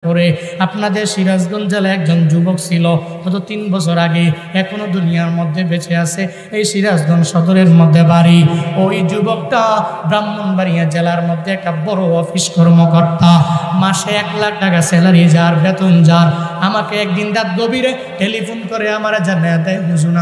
করে আপনাদের সিরাজগঞ্জ জেলায় একজন যুবক ছিল, গত 3 বছর আগে, এখনো দুনিয়ার মধ্যে বেঁচে আছে। এই সিরাজগঞ্জ সদরের মধ্যে বাড়ি। ওই যুবকটা ব্রাহ্মণবাড়িয়া জেলার মধ্যে একটা বড় অফিস কর্মকর্তা, মাসে 1 লাখ টাকা স্যালারি যার, বেতন যার। আমাকে একদিন রাত গভীরে টেলিফোন করে আমার জানায় দেয়, হুজুর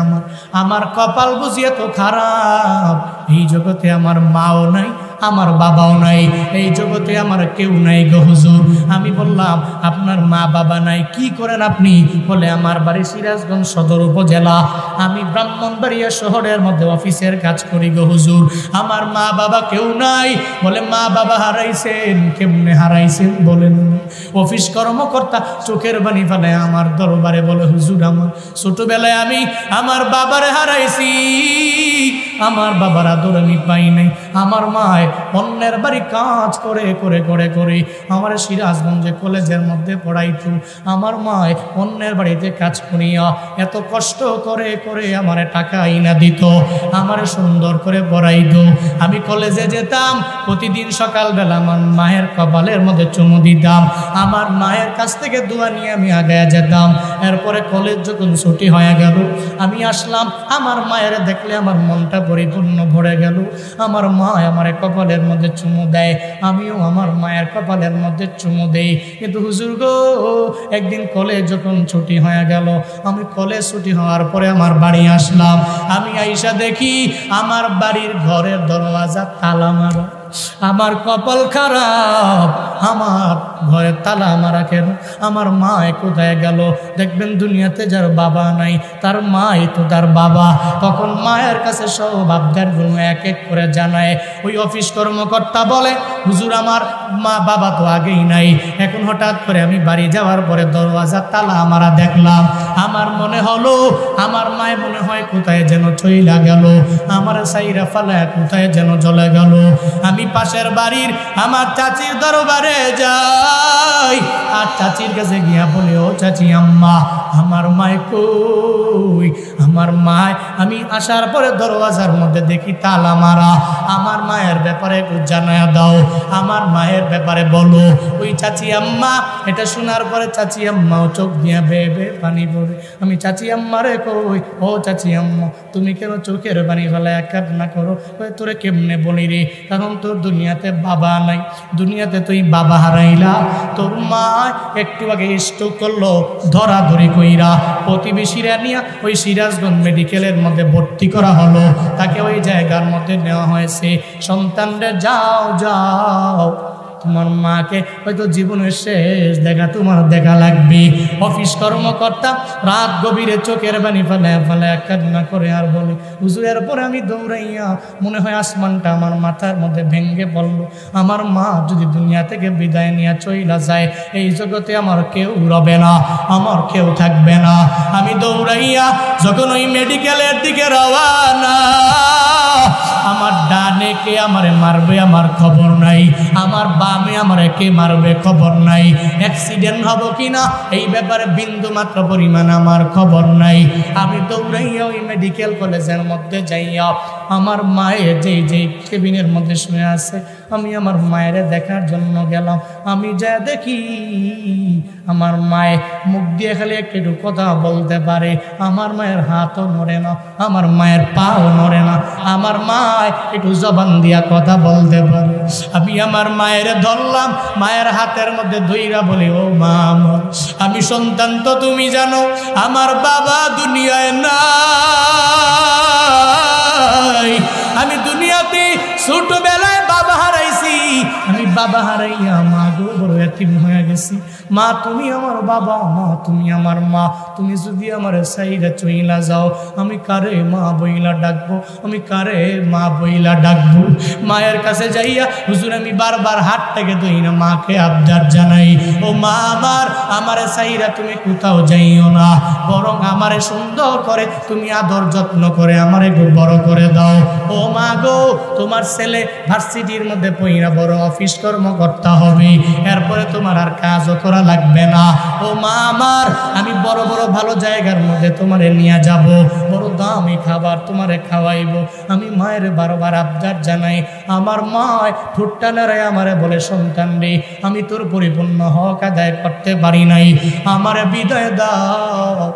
আমার কপাল বুঝিয়ে তো খারাপ, এই জগতে আমার মাও নাই, আমার বাবাও নাই, এই জগতে আমার কেউ নাই গো হুজুর। আমি বললাম, আপনার মা বাবা নাই, কি করেন আপনি? বলে, আমার বাড়ি সিরাজগঞ্জ সদর উপজেলা, আমি ব্রাহ্মণবাড়িয়া শহরের মধ্যে অফিসের কাজ করি গো হুজুর। আমার মা বাবা কেউ নাই। বলে, মা বাবা হারাইছেন? কেমনে হারাইছেন বলেন? অফিস কর্মকর্তা চোখের বাণী ফেলে আমার দরবারে বলে, হুজুর আমার ছোটবেলায় আমি আমার বাবারে হারাইছি, আমার বাবার আদর আমি পাই নাই। আমার মায় অন্যের বাড়ি কাজ করে করে করে করে আমার সিরাজগঞ্জে কলেজের মধ্যে পড়াইতো। আমার মায় অন্যের বাড়িতে কাজ করিয়া এত কষ্ট করে করে আমার টাকা আইনা দিত, আমার সুন্দর করে পড়াইতো। আমি কলেজে যেতাম, প্রতিদিন সকালবেলা আমার মায়ের কপালের মধ্যে চুমু দিতাম, আমার মায়ের কাছ থেকে দোয়া নিয়ে আমি আগায়া যেতাম। এরপরে কলেজ যখন ছুটি হয়ে গেল, আমি আসলাম, আমার মায়ের দেখলে আমার মনটা পরিপূর্ণ ভরে গেল। আমার মা আমার কপালের মধ্যে চুমু দেয়, আমিও আমার মায়ের কপালের মধ্যে চুমু দেই। কিন্তু হুজুর গো, একদিন কলেজ যখন ছুটি হয়ে গেল, আমি কলেজ ছুটি হওয়ার পরে আমার বাড়ি আসলাম। আমি আইসা দেখি আমার বাড়ির ঘরের দরওয়াজা তালা মারা। আমার কপাল খারাপ, আমার ঘরে তালা মারা কেন? আমার মা কোথায় গেল? দেখবেন দুনিয়াতে যার বাবা নাই, তার মাই তো তার বাবা। তখন মায়ের কাছে সব আবদারগুলো এক এক করে জানায়। ওই অফিস কর্মকর্তা বলে, হুজুর আমার মা বাবা তো আগেই নাই, এখন হঠাৎ করে আমি বাড়ি যাওয়ার পরে দরওয়াজা তালা মারা দেখলাম। আমার মনে হলো আমার মায় মনে হয় কোথায় যেন চইলা গেল, আমার সাইরা ফালায় কোথায় যেন চলে গেল। আমি পাশের বাড়ির আমার চাচির দরবারে যাই, আর চাচির কাছে গিয়া বলে, ও চাচি আম্মা, আমার মায় কই? আমার মায়, আমি আসার পরে দরওয়াজার মধ্যে দেখি তালা মারা। আমার মায়ের ব্যাপারে একটু জানায়া দাও, আমার মায়ের ব্যাপারে বলো। ওই চাচি আম্মা এটা শোনার পরে চাচি আম্মাও চোখ দিয়া বেয়ে বেয়ে পানি পড়ে। আমি চাচি আম্মারে কই, ও চাচি আম্মা, তুমি কেন চোখের পানি ফেলায় কান্না করো? তোরে কেমনে বলি রে, কারণ তোর দুনিয়াতে বাবা নাই, দুনিয়াতে তুই বাবা হারাইলা। তোর মা একটু আগে স্ট্রোক করলো, ধরাধরি কইরা প্রতিবেশীরা নিয়ে ওই সিরাজগঞ্জ মেডিকেলের মধ্যে ভর্তি করা হলো, তাকে ওই জায়গার মধ্যে নেওয়া হয়েছে। সন্তানরা যাও যাও, তোমার মাকে হয়তো জীবনের শেষ দেখা তোমার দেখা লাগবে। অফিস কর্মকর্তা রাত গভীরে চোখের বাণী ফেলে ফেলে কান্না করে আর বলে, হুজুরের পরে আমি দৌড়াইয়া মনে হয় আসমানটা আমার মাথার মধ্যে ভেঙে পড়লো। আমার মা যদি দুনিয়া থেকে বিদায় নিয়ে চইলা যায়, এই জগতে আমার কেউ রবে না, আমার কেউ থাকবে না। আমি দৌড়াইয়া যখন ওই মেডিকেলের দিকে রওয়ানা, আমার ডানে কে আমারে মারবে আমার খবর নাই, আমার বামে আমারে কে মারবে খবর নাই, অ্যাক্সিডেন্ট হব কিনা এই ব্যাপারে বিন্দু মাত্র পরিমাণ আমার খবর নাই। আমি দৌড়াইয়া ওই মেডিকেল কলেজের মধ্যে যাইয়া আমার মায়ের যেই কেবিনের মধ্যে শুয়ে আছে, আমি আমার মায়ের দেখার জন্য গেলাম। আমি যা দেখি আমার মায়ের মুখ দিয়ে খালি একটু কথা বলতে পারে, আমার মায়ের হাতও নড়ে না, আমার মায়ের পাও নড়ে না, আমার মা একটু জবান দিয়া কথা বলতে পারে। আমি আমার মায়ের ধরলাম, মায়ের হাতের মধ্যে ধইরা বলি, ও মা আমার, আমি সন্তান তো তুমি জানো, আমার বাবা দুনিয়ায় নাই, আমি দুনিয়াতে ছোটবেলায় বাবা হারাইছি, আমি বাবা হারাইয়া মা গো বড় এতিম হয়ে গেছি। মা তুমি আমার বাবা, মা তুমি আমার মা, তুমি যদি আমার সাইরা চইলা যাও, আমি কারে মা বইলা ডাকবো, আমি কারে মা বইলা ডাকবো? মায়ের কাছে যাইয়া হুজুর আমি বারবার হাত থেকে ধরি না, মাকে আবদার জানাই, ও মা আমার, আমারে সাইরা তুমি কোথাও যাইও না, বরং আমারে সুন্দর করে তুমি আদর যত্ন করে আমারে বড় করে দাও। ও মা গো, তোমার ছেলে ভার্সিটির মধ্যে পইরা বড় অফিস কর্মকর্তা হবে, এরপরে তোমার আর কাজও করা লাগবে না। ও মা আমার, আমি বড় বড় ভালো জায়গার মধ্যে তোমারে নিয়ে যাব, বড় দামি খাবার তোমারে খাওয়াইব। আমি মায়ের বারবার আবদার জানাই, আমার মা ঠোঁটটা নাড়ায় আমারে বলে, সন্তান রে, আমি তোর পরিপূর্ণ হক আদায় করতে পারি নাই, আমারে বিদায় দাও।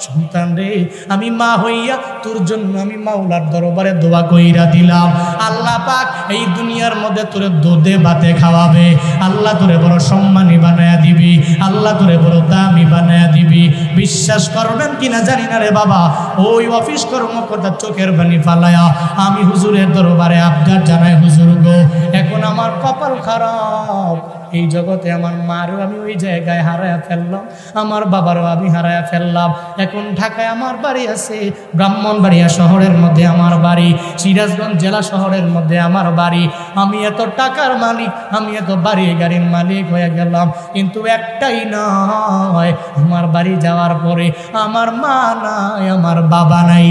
সন্তান রে, আমি মা হইয়া তোর জন্য আমি মাওলার দরবারে দোয়া কইরা দিলাম, আল্লাহ পাক এই দুনিয়ার মধ্যে তোরে দুধে ভাতে খাওয়াবে, আল্লাহ তোরে বড় সম্মানী বানায়া দিবি, আল্লাহ তোরে বড় দামি বানায়া দিবি। বিশ্বাস করবেন কিনা জানি না রে বাবা, ওই অফিস কর্মকর্তার চোখের পানি ফালায়া আমি হুজুরের দরবারে আবদার জানাই, হুজুর গো, এখন আমার কপাল খারাপ, এই জগতে আমার মারও আমি ওই জায়গায় হারায়া ফেললাম, আমার বাবারও আমি হারায়া ফেললাম। এখন ঢাকায় আমার বাড়ি আছে, ব্রাহ্মণবাড়িয়া শহরের মধ্যে আমার বাড়ি, সিরাজগঞ্জ জেলা শহরের মধ্যে আমার বাড়ি। আমি এত টাকার মালিক, আমি এত বাড়ি গাড়ির মালিক হয়ে গেলাম, কিন্তু একটাই নয়, আমার বাড়ি যাওয়ার পরে আমার মা নাই, আমার বাবা নাই।